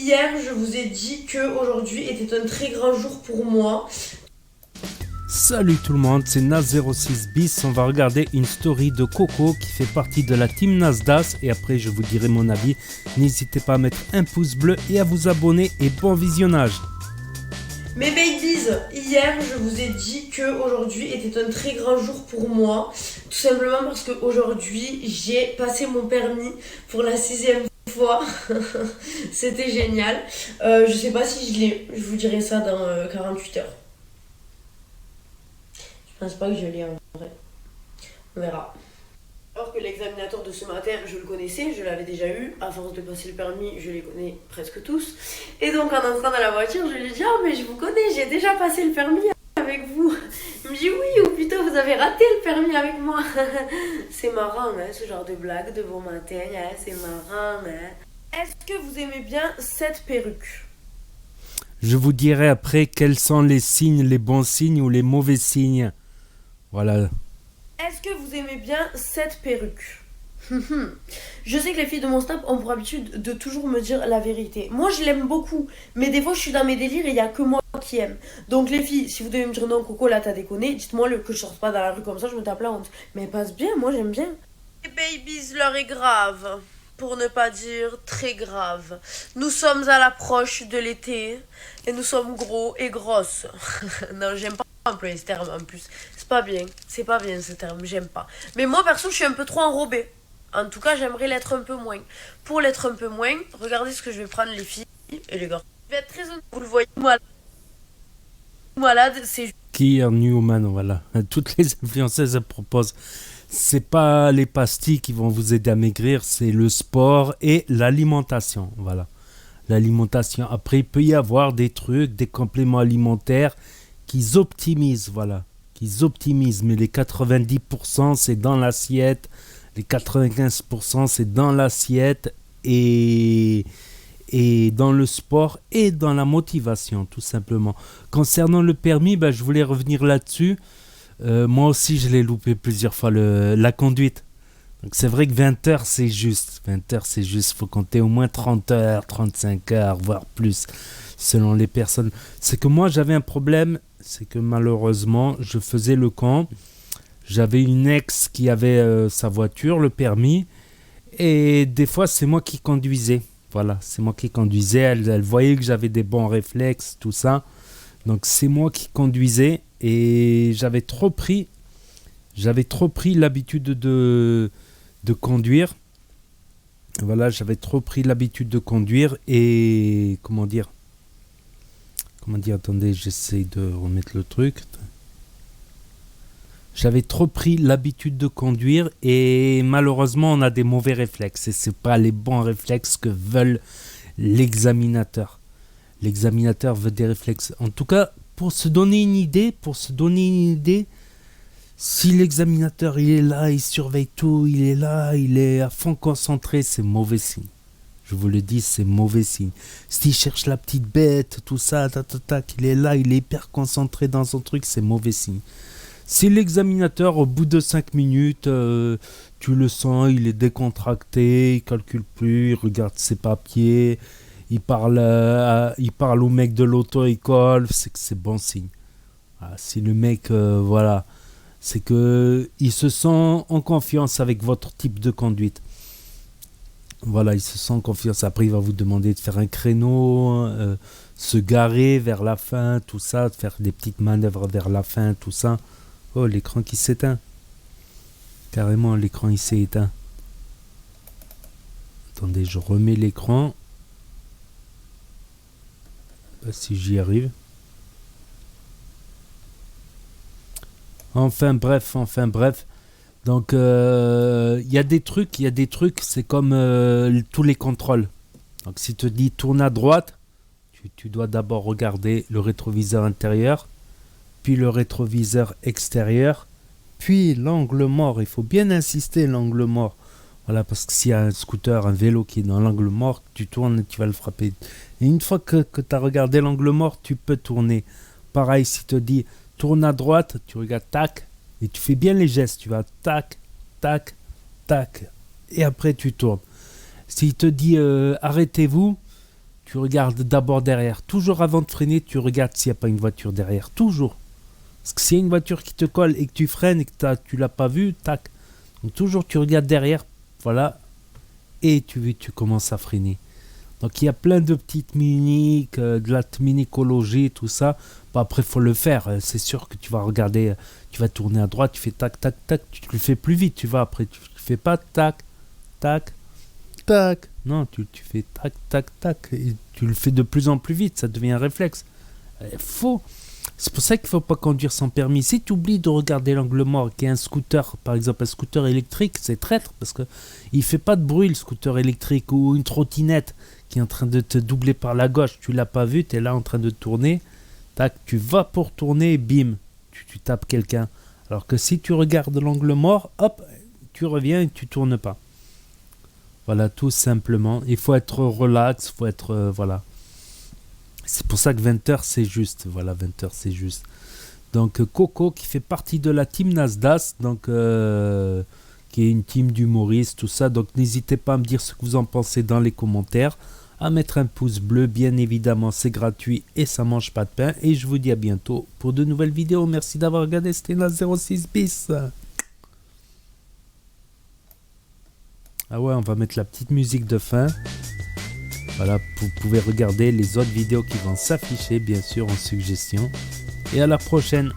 hier, je vous ai dit que aujourd'hui était un très grand jour pour moi. Salut tout le monde, c'est Nas06 bis. On va regarder une story de Coco qui fait partie de la team Nasdas et après je vous dirai mon avis. N'hésitez pas à mettre un pouce bleu et à vous abonner et bon visionnage. Mes babies, hier, je vous ai dit que aujourd'hui était un très grand jour pour moi. Tout simplement parce qu'aujourd'hui, j'ai passé mon permis pour la 6e fois. C'était génial. Je sais pas si je l'ai, je vous dirai ça dans 48 heures. Je pense pas que je l'ai en vrai. On verra. Alors que l'examinateur de ce matin, je le connaissais, je l'avais déjà eu. À force de passer le permis, je les connais presque tous. Et donc en entrant dans la voiture, je lui dis « Ah mais je vous connais, j'ai déjà passé le permis avec vous. » Il me dit « Oui, ou plutôt vous avez raté le permis avec moi. » C'est marrant, hein, ce genre de blague de bon matin, hein, c'est marrant. Hein. Est-ce que vous aimez bien cette perruque ? Je vous dirai après quels sont les signes, les bons signes ou les mauvais signes. Voilà. Est-ce que vous aimez bien cette perruque ? Je sais que les filles de mon snap ont pour habitude de toujours me dire la vérité. Moi, je l'aime beaucoup, mais des fois, je suis dans mes délires et il n'y a que moi qui aime. Donc, les filles, si vous devez me dire non, Coco, là, t'as déconné, dites-moi que je sorte pas dans la rue comme ça, je me tape la honte. Mais elle passe bien, moi, j'aime bien. Les babies, l'heure est grave, pour ne pas dire très grave. Nous sommes à l'approche de l'été et nous sommes gros et grosses. Non, j'aime pas employer ce terme en plus. C'est pas bien ce terme, j'aime pas. Mais moi, perso, je suis un peu trop enrobée. En tout cas, j'aimerais l'être un peu moins. Pour l'être un peu moins, regardez ce que je vais prendre les filles et les gars. Je vais être très honnête, vous le voyez, malade, c'est... Keir Newman, voilà. Toutes les influenceuses elles proposent. C'est pas les pastilles qui vont vous aider à maigrir, c'est le sport et l'alimentation. Voilà. L'alimentation. Après, il peut y avoir des trucs, des compléments alimentaires qu'ils optimisent, voilà. Qu'ils optimisent, mais les 90% c'est dans l'assiette, les 95% c'est dans l'assiette et dans le sport et dans la motivation, tout simplement. Concernant le permis, je voulais revenir là-dessus. Moi aussi, je l'ai loupé plusieurs fois, la conduite. Donc c'est vrai que 20 heures, c'est juste. 20 heures, c'est juste. Il faut compter au moins 30 heures, 35 heures, voire plus, selon les personnes. C'est que moi, j'avais un problème. C'est que malheureusement, je faisais le camp. J'avais une ex qui avait sa voiture, le permis. Et des fois, c'est moi qui conduisais. Voilà, c'est moi qui conduisais. Elle voyait que j'avais des bons réflexes, tout ça. Donc c'est moi qui conduisais. Et j'avais trop pris l'habitude de conduire. Voilà, j'avais trop pris l'habitude de conduire et comment dire, attendez, j'essaie de remettre le truc. J'avais trop pris l'habitude de conduire et malheureusement on a des mauvais réflexes et c'est pas les bons réflexes que veulent l'examinateur. L'examinateur veut des réflexes. En tout cas, pour se donner une idée, si l'examinateur il est là, il surveille tout, il est là, il est à fond concentré, c'est mauvais signe. Je vous le dis, c'est mauvais signe. S'il cherche la petite bête, tout ça, il est là, il est hyper concentré dans son truc, c'est mauvais signe. Si l'examinateur, au bout de 5 minutes, tu le sens, il est décontracté, il calcule plus, il regarde ses papiers, il parle au mec de l'auto-école, c'est que c'est bon signe. Voilà, si le mec, voilà, c'est que il se sent en confiance avec votre type de conduite. Voilà, il se sent en confiance. Après, il va vous demander de faire un créneau, se garer vers la fin, tout ça, de faire des petites manœuvres vers la fin, tout ça. Oh, l'écran qui s'éteint. Carrément, l'écran il s'est éteint. Attendez, je remets l'écran. Si j'y arrive. Enfin bref. Donc il y a des trucs, c'est comme tous les contrôles. Donc si tu te dis tourne à droite, tu dois d'abord regarder le rétroviseur intérieur, puis le rétroviseur extérieur, puis l'angle mort. Il faut bien insister, l'angle mort. Voilà, parce que s'il y a un scooter, un vélo qui est dans l'angle mort, tu tournes et tu vas le frapper. Et une fois que tu as regardé l'angle mort, tu peux tourner. Pareil, si tu te dis tourne à droite, tu regardes tac, et tu fais bien les gestes. Tu vas tac, tac, tac, et après tu tournes. S'il te dit arrêtez-vous, tu regardes d'abord derrière. Toujours avant de freiner, tu regardes s'il n'y a pas une voiture derrière. Toujours. Parce que s'il y a une voiture qui te colle et que tu freines et que tu l'as pas vue, tac. Donc toujours tu regardes derrière, voilà, et tu commences à freiner. Donc il y a plein de petites miniques, de la minicologie, tout ça. Bon, après, il faut le faire. C'est sûr que tu vas regarder, tu vas tourner à droite, tu fais tac, tac, tac. Tu le fais plus vite, tu vois. Après, tu fais pas tac, tac, tac. Non, tu fais tac, tac, tac. Et tu le fais de plus en plus vite, ça devient un réflexe. Faut. C'est pour ça qu'il ne faut pas conduire sans permis. Si tu oublies de regarder l'angle mort, qu'il y a un scooter, par exemple un scooter électrique, c'est traître parce qu'il ne fait pas de bruit le scooter électrique, ou une trottinette qui est en train de te doubler par la gauche, tu ne l'as pas vu, tu es là en train de tourner, tac, tu vas pour tourner, bim, tu tapes quelqu'un. Alors que si tu regardes l'angle mort, hop, tu reviens et tu ne tournes pas. Voilà, tout simplement. Il faut être relax, il faut être... voilà. C'est pour ça que 20 heures c'est juste. Voilà, 20 heures c'est juste. Donc Coco qui fait partie de la team Nasdaq, donc qui est une team d'humoristes, tout ça. Donc n'hésitez pas à me dire ce que vous en pensez dans les commentaires, à mettre un pouce bleu, bien évidemment c'est gratuit et ça mange pas de pain. Et je vous dis à bientôt pour de nouvelles vidéos. Merci d'avoir regardé, c'était Naz06 bis. Ah ouais, on va mettre la petite musique de fin. Voilà, vous pouvez regarder les autres vidéos qui vont s'afficher, bien sûr, en suggestion. Et à la prochaine!